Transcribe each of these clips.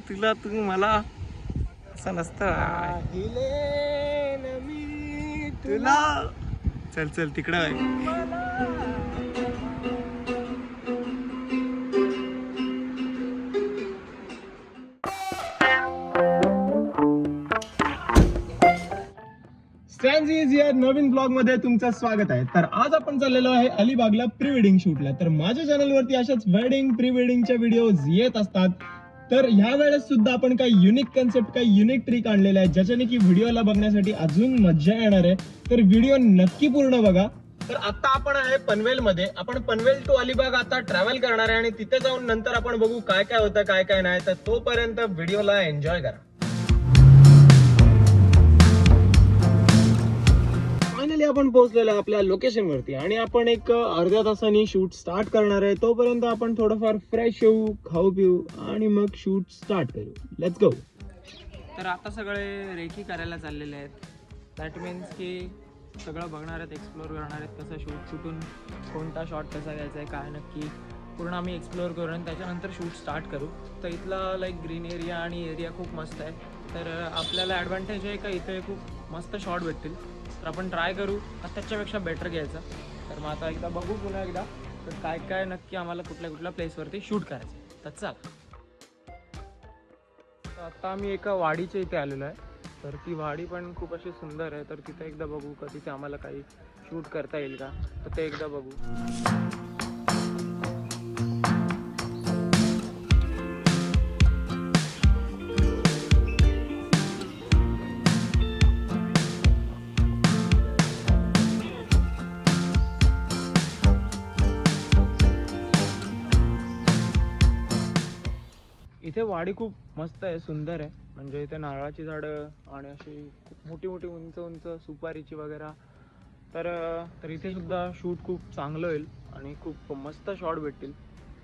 तुला तू मला असं नसतं तुला. चल चल तिकडं आहे. या नवीन ब्लॉग मध्ये तुमचं स्वागत आहे. तर आज आपण चाललेलो आहे अलिबागला प्री वेडिंग शूटला. तर माझ्या चॅनलवरती अशाच वेडिंग प्री वेडिंगच्या व्हिडिओज येत असतात. तर ह्या वेळेस सुद्धा आपण काही युनिक कन्सेप्ट, काही युनिक ट्रिक आणलेले आहे, ज्याच्याने की व्हिडिओला बघण्यासाठी अजून मजा येणार आहे. तर व्हिडिओ नक्की पूर्ण बघा. तर आता आपण आहे पनवेल मध्ये. आपण पनवेल टू अलिबाग आता ट्रॅव्हल करणार आहे आणि तिथे जाऊन नंतर आपण बघू काय काय होतं काय काय नाही. तर तोपर्यंत व्हिडिओला एन्जॉय करा. फायनली आपण पोहोचलेलो आहे आपल्या लोकेशन वरती आणि आपण एक अर्ध्या तासाने शूट स्टार्ट करणार आहे. तोपर्यंत आपण थोडंफार फ्रेश होऊ, खाऊ पिऊ आणि मग शूट स्टार्ट करू. Let's go. तर आता सगळे रेखी करायला चाललेले आहेत. दॅट मीन्स की सगळं बघणार आहेत, एक्सप्लोअर करणार आहेत, कसं शूट कुठून कोणता शॉट कसा घ्यायचा आहे काय नक्की पूर्ण आम्ही एक्सप्लोअर करू आणि त्याच्यानंतर शूट स्टार्ट करू. तर इथला लाईक ग्रीन एरिया आणि एरिया खूप मस्त आहे. तर आपल्याला ॲडव्हान्टेज आहे का इथे खूप मस्त शॉट भेटतील. तर आपण ट्राय करू त्याच्यापेक्षा बेटर घ्यायचा. तर मग आता एकदा बघू पुन्हा एकदा तर काय काय नक्की आम्हाला कुठल्या कुठल्या प्लेसवरती शूट करायचं. तर चल. तर आता आम्ही एका वाडीच्या इथे आलेलो आहे. तर ती वाडी पण खूप अशी सुंदर आहे. तर तिथे एकदा बघू का तिथे आम्हाला काही शूट करता येईल का. तर ते एकदा बघू. इथे वाडी खूप मस्त आहे, सुंदर आहे. म्हणजे इथे नारळाची झाडं आणि अशी खूप मोठी मोठी उंच उंच सुपारीची वगैरे. तर इथे सुद्धा शूट खूप चांगलं होईल आणि खूप मस्त शॉट भेटतील.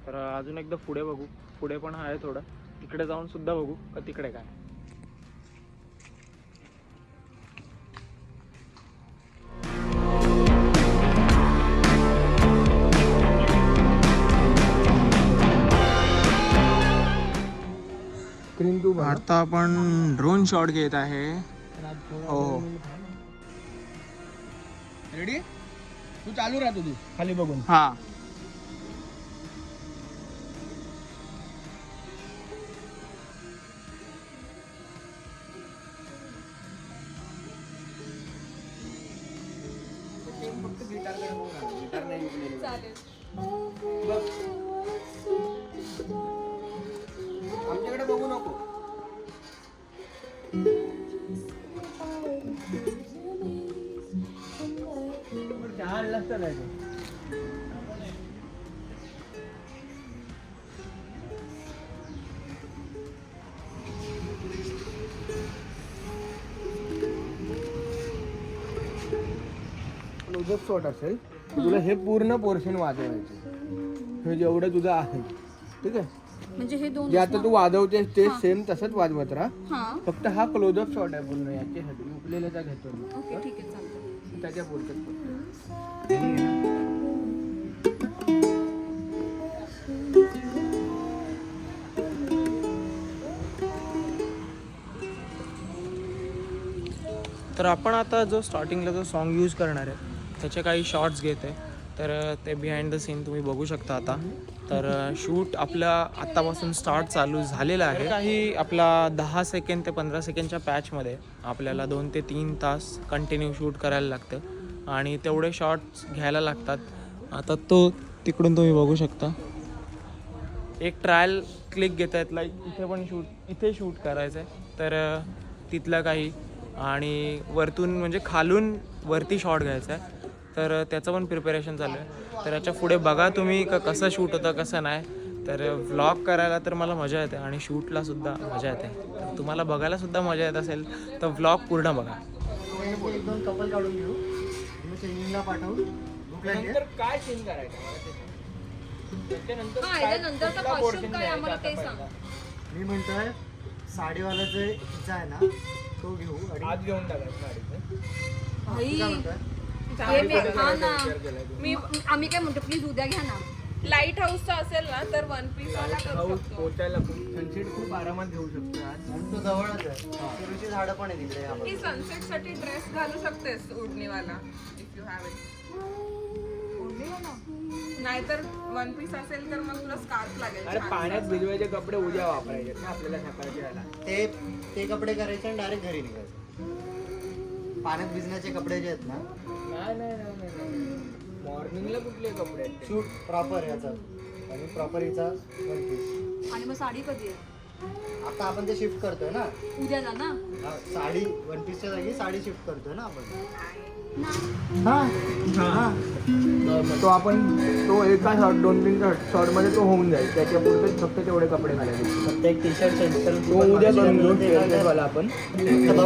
तर अजून एकदा पुढे बघू. पुढे पण आहे थोडं, तिकडे जाऊन सुद्धा बघू का तिकडे काय. आता आपण ड्रोन शॉट घेत आहे. हो रेडी. तू चालू राहतो तू खाली बघून. हा. आमच्याकडे बघू नको. उद्योग शॉट असेल तुला हे पूर्ण पोर्शन वाजवायचं. हे जेवढं तुझं आहे ठीक आहे. म्हणजे हे दोन जे आता तू वाजवतेस ते सेम तसंच वाजवत राहा. फक्त हा क्लोजअप शॉट आहे पूर्ण याच्यासाठी उकलेल्याचा घेतो. ओके ठीक आहे चालतं. त्याच्या बोलतात. तर आपण आता जो स्टार्टिंगला जो सॉन्ग यूज करणार आहे त्याचे काही शॉर्ट्स घेत आहे. तर ते बिहाइंड द सीन तुम्ही बघू शकता आता. तर शूट आपला आत्तापासून स्टार्ट चालू झालेला आहे. काही आपला 10 सेकंड ते 15 सेकंडच्या पॅचमध्ये आपल्याला 2 ते 3 तास कंटिन्यू शूट करायला लागतं आणि तेवढे शॉट्स घ्यायला लागतात. आता तो तिकडून तुम्ही बघू शकता एक ट्रायल क्लिक घेत आहेत. लाईक इथे शूट करायचं आहे. तर तिथलं काही आणि वरतून म्हणजे खालून वरती शॉट घ्यायचा आहे. तर त्याचं पण प्रिपरेशन चालू आहे. तर याच्या पुढे बघा तुम्ही कसं शूट होतं कसं नाही. तर व्लॉग करायला तर मला मजा येते आणि शूटला सुद्धा मजा येते. तर तुम्हाला बघायला सुद्धा मजा येत असेल तर व्लॉग पूर्ण बघा. एक दोन कपल काढून घेऊ चेंजिंगला पाठवू. नंतर काय चेंज करायचं नंतरचा कॉस्ट्यूम काय आम्हाला ते सांग. मी म्हणतोय साडीवाला जे हिचा आहे ना तो घेऊ आणि आज घेऊन टाकायचं. आम्ही काय म्हणतो प्लीज उद्या घ्या ना. लाईट हाऊसचा असेल ना तर वन पीस वाला करू शकतो. पोचायला सनसेट खूप आरामात घेऊ शकतो आज. आणि तो जवळच आहे सुरूची झाडं पण आहे तिकडे की सनसेट साठी ड्रेस घालू शकतेस ओढणीवाला इफ यू हॅव इट. ओढणीवाला नाहीतर वन पीस असेल तर मग तुला स्कार्फ लागेल. अरे छान. पाण्यात भिजवायचे कपडे उद्या वापरायचे ना आपल्याला सकाळच्या याला. ते कपडे करायचे आणि डायरेक्ट घरी निघायचे. पाण्यात भिजण्याचे कपडे जे आहेत ना नाही मॉर्निंगला कुठले कपडे आहेत ते? शूट प्रॉपर याचा आणि प्रॉपर हिचा वन पीस. आणि मग साडी कधी आहे? आता आपण ते शिफ्ट करतोय ना उद्याला ना? साडी वन पीसच्या जागी साडी शिफ्ट करतोय ना आपण. तो आपण तो एका शॉर्ट 2-3 शॉर्ट मध्ये तो होऊन जाईल. त्याच्या पुढे फक्त तेवढे कपडे घालायचे. फक्त एक टी शर्ट चेंज करून तो उद्या करून घेऊ स्टेअरकेसवाला आपण.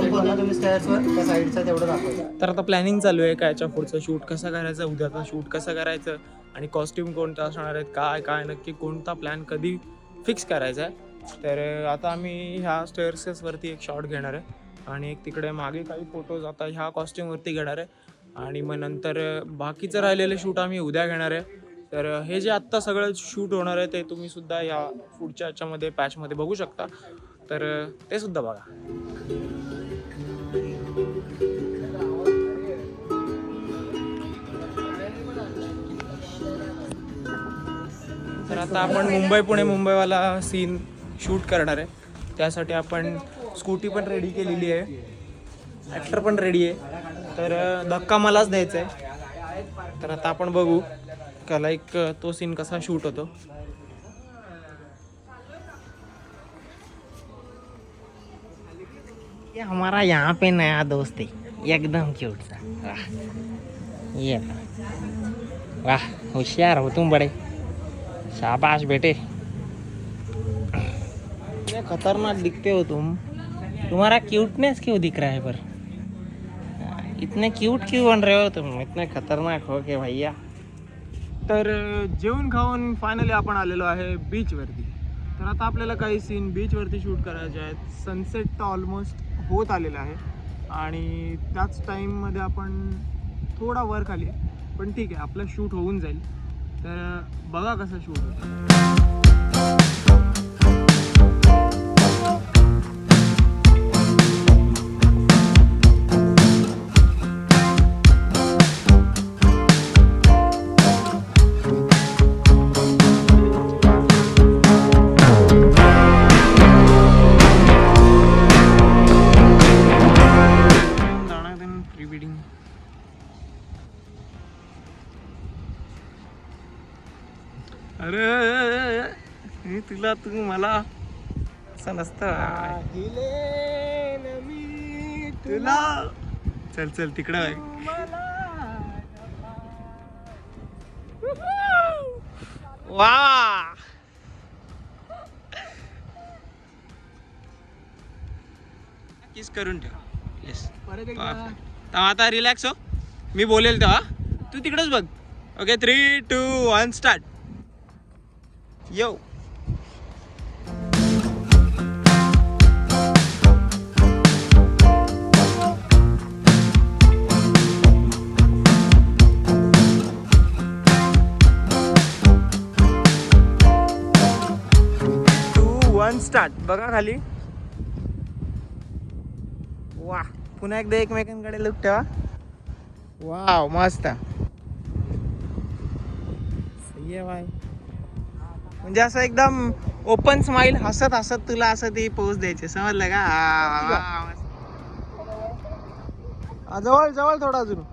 बोलला तुम्ही स्टेअर्सवर त्या साईडचा तेवढं दाखवतो. तर आता प्लॅनिंग चालू आहे काय याच्या पुढचं शूट कसं करायचं, उद्याचा शूट कसं करायचं आणि कॉस्ट्यूम कोणता असणार आहेत, काय काय नक्की कोणता प्लॅन कधी फिक्स करायचा आहे. तर आता आम्ही ह्या स्टेअर्सेसवरती एक शॉट घेणार आहे आणि एक तिकडे मागे काही फोटोज आता ह्या कॉस्ट्यूमवरती घेणार आहे आणि मग नंतर बाकीचं राहिलेलं शूट आम्ही उद्या घेणार आहे. तर हे जे आत्ता सगळं शूट होणार आहे ते तुम्ही सुद्धा ह्या पुढच्या याच्यामध्ये पॅचमध्ये बघू शकता. तर ते सुद्धा बघा. तर आता आपण मुंबई पुणे मुंबईवाला सीन शूट करणार आहे. त्यासाठी आपण स्कूटी पण रेडी केलेली आहे, ॲक्टर पण रेडी आहे. तर धक्का मलाच द्यायचा आहे. तर आता आपण बघू का लाईक तो सीन कसा शूट होतो. ये हमारा यहाँ पे नया दोस्त है एकदम क्यूट सा. वाह ये वाह होशियार हो तुम बड़े. शाबाश बेटे. इतने खतरनाक दिखते हो तुम. तुम्हारा क्यूटनेस क्यों दिख रहा है पर? इतने क्यूट क्यों बन रहे हो तुम? इतने खतरनाक हो के भैया. तर जेवण खाऊन फायनली आपण आलेलो आहे बीचवरती. तर आता आपल्याला काही सीन बीचवरती शूट करायचे आहेत. सनसेट तर ऑलमोस्ट होत आलेला आहे आणि त्याच टाईममध्ये आपण थोडा वर खाली आहे, पण ठीक आहे आपलं शूट होऊन जाईल. तर बघा कसं शूट होतं. Pre wedding. अरे हे तुला तू मला असं नसतं तुला. चल चल तिकडं आहे. वा किस करून ठेव. येस आता रिलॅक्स हो. मी बोलेल तेव्हा तू तिकडच बघ. Okay 3, 2, 1 start. यो स्टार्ट. बघा खाली. वा पुन्हा एकदा एकमेकांकडे लुक ठेवा. वाव मस्त. सही आहे बाय. म्हणजे असं एकदम ओपन स्माइल हसत हसत तुला असं ती पोज द्यायची. समजलं का? जवळ जवळ थोडा अजून.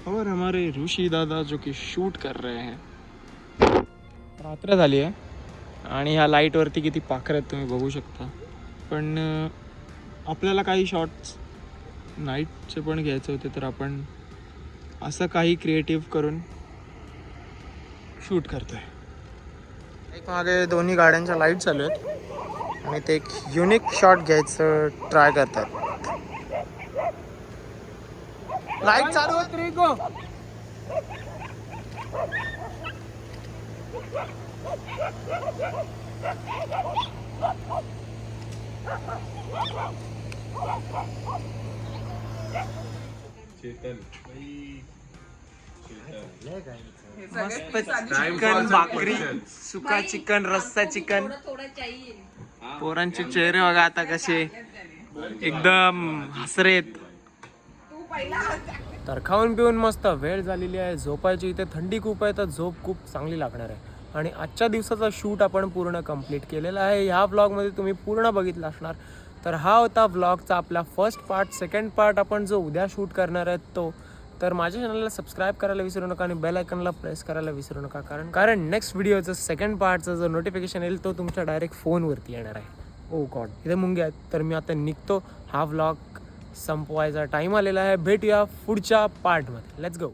और हमारे ऋषी दादा जो की शूट कर रहे हैं. रात्र झाली आहे आणि ह्या लाईटवरती किती पाखरं आहेत तुम्ही बघू शकता. पण आपल्याला काही शॉट्स नाईटचे पण घ्यायचे होते. तर आपण असं काही क्रिएटिव्ह करून शूट करतोय. एक मागे दोन्ही गाड्यांच्या लाईट चालू आहेत आणि ते एक युनिक शॉट घ्यायचं ट्राय करतात. लाईट चालू आहे. हे सगळे मस्त piece आधी चिकन भाकरी सुका चिकन रस्सा चिकन थोडा चाहिए पोरांचे चेहरे बघा आता कसे एकदम हसरेत. तू पहिला तर खाऊन पिऊन मस्त वेळ झालेली आहे झोपायची. इथे थंडी खूप आहे तर झोप खूप चांगली लागणार आहे. आणि आजच्या दिवसाचा शूट आपण पूर्ण कंप्लीट केलेला आहे. ह्या व्लॉगमध्ये तुम्ही पूर्ण बघितलं असणार. तर हा होता व्लॉगचा आपला फर्स्ट पार्ट. सेकंड पार्ट आपण जो उद्या शूट करणार आहे तो. तर माझ्या चॅनलला सबस्क्राईब करायला विसरू नका आणि बेल आयकॉनला प्रेस करायला विसरू नका. कारण नेक्स्ट व्हिडिओचं सेकंड पार्टचं जो नोटिफिकेशन येईल तो तुमच्या डायरेक्ट फोनवरती येणार आहे. ओ गॉड इथे मुंग्या आहेत. तर मी आता निघतो. हा व्लॉग संपवायचा टाईम आलेला आहे. भेटूया पुढच्या पार्टमध्ये. Let's go.